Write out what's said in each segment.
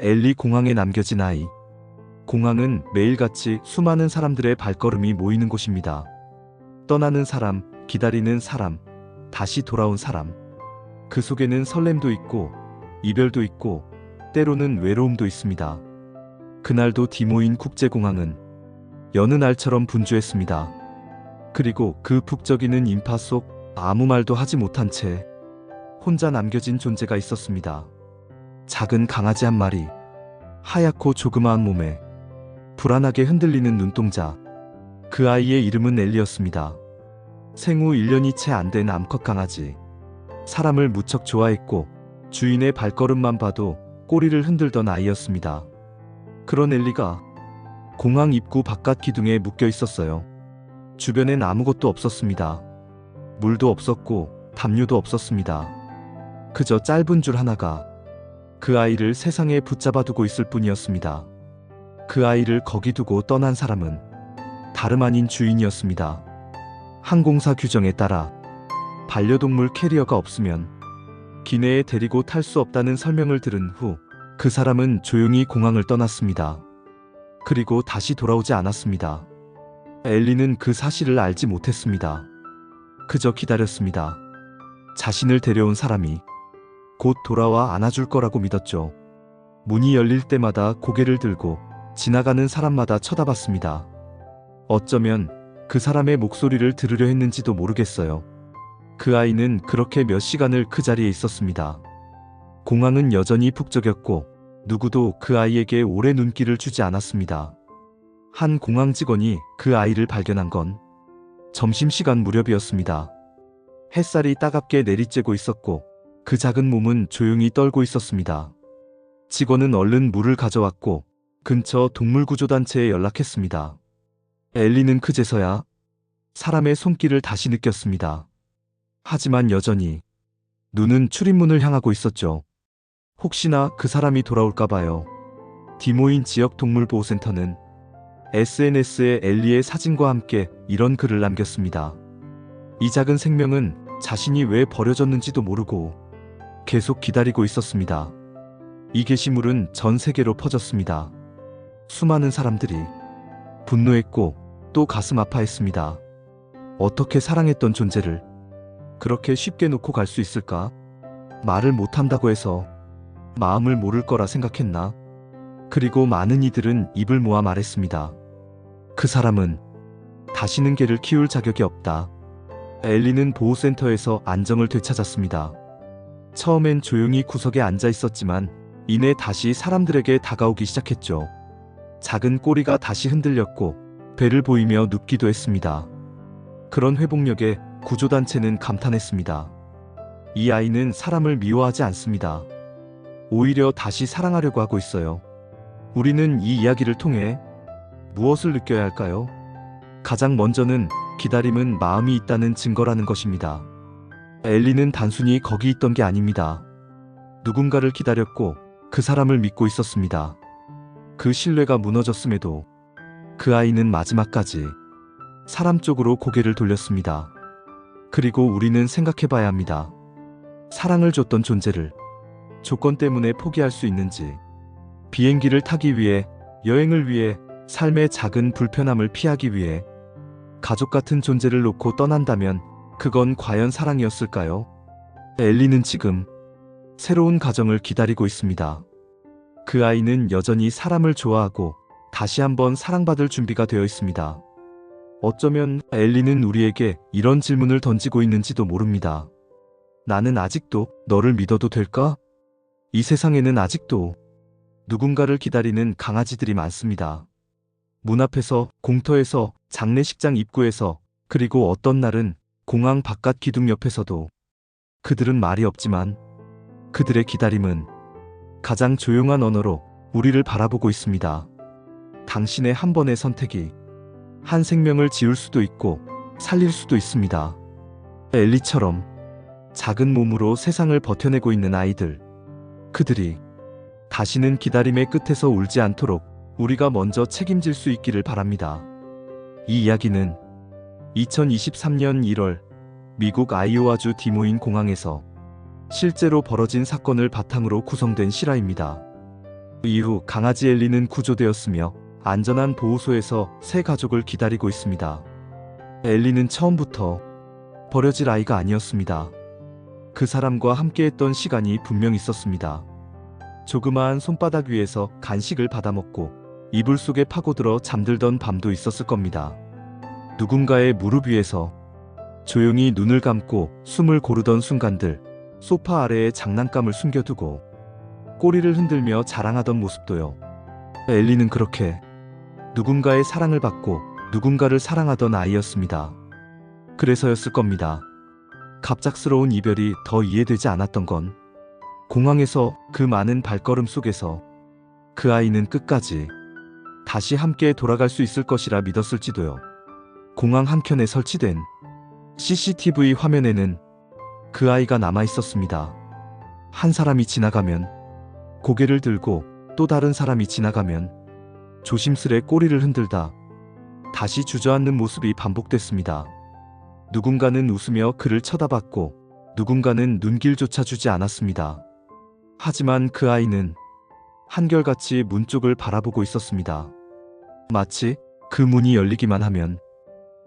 엘리 공항에 남겨진 아이. 공항은 매일같이 수많은 사람들의 발걸음이 모이는 곳입니다. 떠나는 사람, 기다리는 사람, 다시 돌아온 사람. 그 속에는 설렘도 있고 이별도 있고 때로는 외로움도 있습니다. 그날도 디모인 국제공항은 여느 날처럼 분주했습니다. 그리고 그 북적이는 인파 속 아무 말도 하지 못한 채 혼자 남겨진 존재가 있었습니다. 작은 강아지 한 마리, 하얗고 조그마한 몸에 불안하게 흔들리는 눈동자. 그 아이의 이름은 엘리였습니다. 생후 1년이 채 안 된 암컷 강아지. 사람을 무척 좋아했고 주인의 발걸음만 봐도 꼬리를 흔들던 아이였습니다. 그런 엘리가 공항 입구 바깥 기둥에 묶여 있었어요. 주변엔 아무것도 없었습니다. 물도 없었고 담요도 없었습니다. 그저 짧은 줄 하나가 그 아이를 세상에 붙잡아 두고 있을 뿐이었습니다. 그 아이를 거기 두고 떠난 사람은 다름 아닌 주인이었습니다. 항공사 규정에 따라 반려동물 캐리어가 없으면 기내에 데리고 탈 수 없다는 설명을 들은 후 그 사람은 조용히 공항을 떠났습니다. 그리고 다시 돌아오지 않았습니다. 엘리는 그 사실을 알지 못했습니다. 그저 기다렸습니다. 자신을 데려온 사람이 곧 돌아와 안아줄 거라고 믿었죠. 문이 열릴 때마다 고개를 들고 지나가는 사람마다 쳐다봤습니다. 어쩌면 그 사람의 목소리를 들으려 했는지도 모르겠어요. 그 아이는 그렇게 몇 시간을 그 자리에 있었습니다. 공항은 여전히 북적였고 누구도 그 아이에게 오래 눈길을 주지 않았습니다. 한 공항 직원이 그 아이를 발견한 건 점심시간 무렵이었습니다. 햇살이 따갑게 내리쬐고 있었고 그 작은 몸은 조용히 떨고 있었습니다. 직원은 얼른 물을 가져왔고 근처 동물구조단체에 연락했습니다. 엘리는 그제서야 사람의 손길을 다시 느꼈습니다. 하지만 여전히 눈은 출입문을 향하고 있었죠. 혹시나 그 사람이 돌아올까봐요. 디모인 지역 동물보호센터는 SNS에 엘리의 사진과 함께 이런 글을 남겼습니다. 이 작은 생명은 자신이 왜 버려졌는지도 모르고 계속 기다리고 있었습니다. 이 게시물은 전 세계로 퍼졌습니다. 수많은 사람들이 분노했고 또 가슴 아파했습니다. 어떻게 사랑했던 존재를 그렇게 쉽게 놓고 갈 수 있을까? 말을 못한다고 해서 마음을 모를 거라 생각했나? 그리고 많은 이들은 입을 모아 말했습니다. 그 사람은 다시는 개를 키울 자격이 없다. 엘리는 보호센터에서 안정을 되찾았습니다. 처음엔 조용히 구석에 앉아 있었지만 이내 다시 사람들에게 다가오기 시작했죠. 작은 꼬리가 다시 흔들렸고 배를 보이며 눕기도 했습니다. 그런 회복력에 구조단체는 감탄했습니다. 이 아이는 사람을 미워하지 않습니다. 오히려 다시 사랑하려고 하고 있어요. 우리는 이 이야기를 통해 무엇을 느껴야 할까요? 가장 먼저는 기다림은 마음이 있다는 증거라는 것입니다. 엘리는 단순히 거기 있던 게 아닙니다. 누군가를 기다렸고 그 사람을 믿고 있었습니다. 그 신뢰가 무너졌음에도 그 아이는 마지막까지 사람 쪽으로 고개를 돌렸습니다. 그리고 우리는 생각해봐야 합니다. 사랑을 줬던 존재를 조건 때문에 포기할 수 있는지, 비행기를 타기 위해, 여행을 위해, 삶의 작은 불편함을 피하기 위해 가족 같은 존재를 놓고 떠난다면 그건 과연 사랑이었을까요? 엘리는 지금 새로운 가정을 기다리고 있습니다. 그 아이는 여전히 사람을 좋아하고 다시 한번 사랑받을 준비가 되어 있습니다. 어쩌면 엘리는 우리에게 이런 질문을 던지고 있는지도 모릅니다. 나는 아직도 너를 믿어도 될까? 이 세상에는 아직도 누군가를 기다리는 강아지들이 많습니다. 문 앞에서, 공터에서, 장례식장 입구에서, 그리고 어떤 날은 공항 바깥 기둥 옆에서도. 그들은 말이 없지만 그들의 기다림은 가장 조용한 언어로 우리를 바라보고 있습니다. 당신의 한 번의 선택이 한 생명을 지울 수도 있고 살릴 수도 있습니다. 엘리처럼 작은 몸으로 세상을 버텨내고 있는 아이들. 그들이 다시는 기다림의 끝에서 울지 않도록 우리가 먼저 책임질 수 있기를 바랍니다. 이 이야기는 2023년 1월 미국 아이오와주 디모인 공항에서 실제로 벌어진 사건을 바탕으로 구성된 실화입니다. 이후 강아지 엘리는 구조되었으며 안전한 보호소에서 새 가족을 기다리고 있습니다. 엘리는 처음부터 버려질 아이가 아니었습니다. 그 사람과 함께했던 시간이 분명 있었습니다. 조그마한 손바닥 위에서 간식을 받아먹고 이불 속에 파고들어 잠들던 밤도 있었을 겁니다. 누군가의 무릎 위에서 조용히 눈을 감고 숨을 고르던 순간들, 소파 아래에 장난감을 숨겨두고 꼬리를 흔들며 자랑하던 모습도요. 엘리는 그렇게 누군가의 사랑을 받고 누군가를 사랑하던 아이였습니다. 그래서였을 겁니다. 갑작스러운 이별이 더 이해되지 않았던 건 공항에서 그 많은 발걸음 속에서 그 아이는 끝까지 다시 함께 돌아갈 수 있을 것이라 믿었을지도요. 공항 한켠에 설치된 CCTV 화면에는 그 아이가 남아 있었습니다. 한 사람이 지나가면 고개를 들고 또 다른 사람이 지나가면 조심스레 꼬리를 흔들다 다시 주저앉는 모습이 반복됐습니다. 누군가는 웃으며 그를 쳐다봤고 누군가는 눈길조차 주지 않았습니다. 하지만 그 아이는 한결같이 문 쪽을 바라보고 있었습니다. 마치 그 문이 열리기만 하면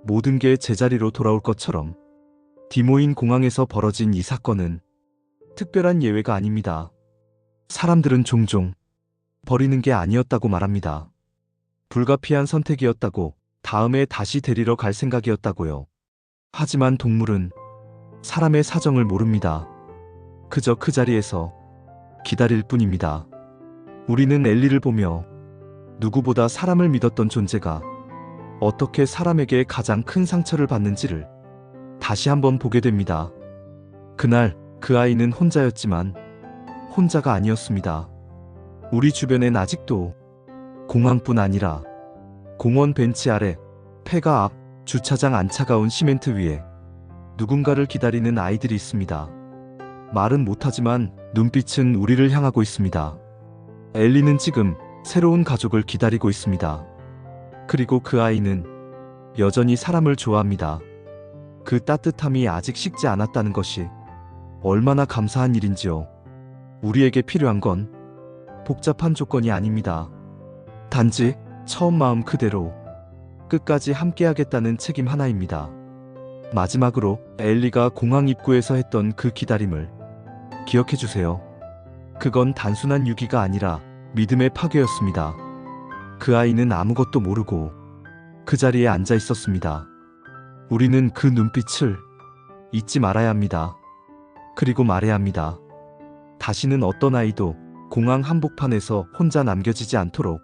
모든 게 제자리로 돌아올 것처럼. 디모인 공항에서 벌어진 이 사건은 특별한 예외가 아닙니다. 사람들은 종종 버리는 게 아니었다고 말합니다. 불가피한 선택이었다고, 다음에 다시 데리러 갈 생각이었다고요. 하지만 동물은 사람의 사정을 모릅니다. 그저 그 자리에서 기다릴 뿐입니다. 우리는 엘리를 보며 누구보다 사람을 믿었던 존재가 어떻게 사람에게 가장 큰 상처를 받는지를 다시 한번 보게 됩니다. 그날 그 아이는 혼자였지만 혼자가 아니었습니다. 우리 주변엔 아직도 공항뿐 아니라 공원 벤치 아래, 폐가 앞, 주차장 안 차가운 시멘트 위에 누군가를 기다리는 아이들이 있습니다. 말은 못하지만 눈빛은 우리를 향하고 있습니다. 엘리는 지금 새로운 가족을 기다리고 있습니다. 그리고 그 아이는 여전히 사람을 좋아합니다. 그 따뜻함이 아직 식지 않았다는 것이 얼마나 감사한 일인지요. 우리에게 필요한 건 복잡한 조건이 아닙니다. 단지 처음 마음 그대로 끝까지 함께하겠다는 책임 하나입니다. 마지막으로 엘리가 공항 입구에서 했던 그 기다림을 기억해 주세요. 그건 단순한 유기가 아니라 믿음의 파괴였습니다. 그 아이는 아무것도 모르고 그 자리에 앉아 있었습니다. 우리는 그 눈빛을 잊지 말아야 합니다. 그리고 말해야 합니다. 다시는 어떤 아이도 공항 한복판에서 혼자 남겨지지 않도록.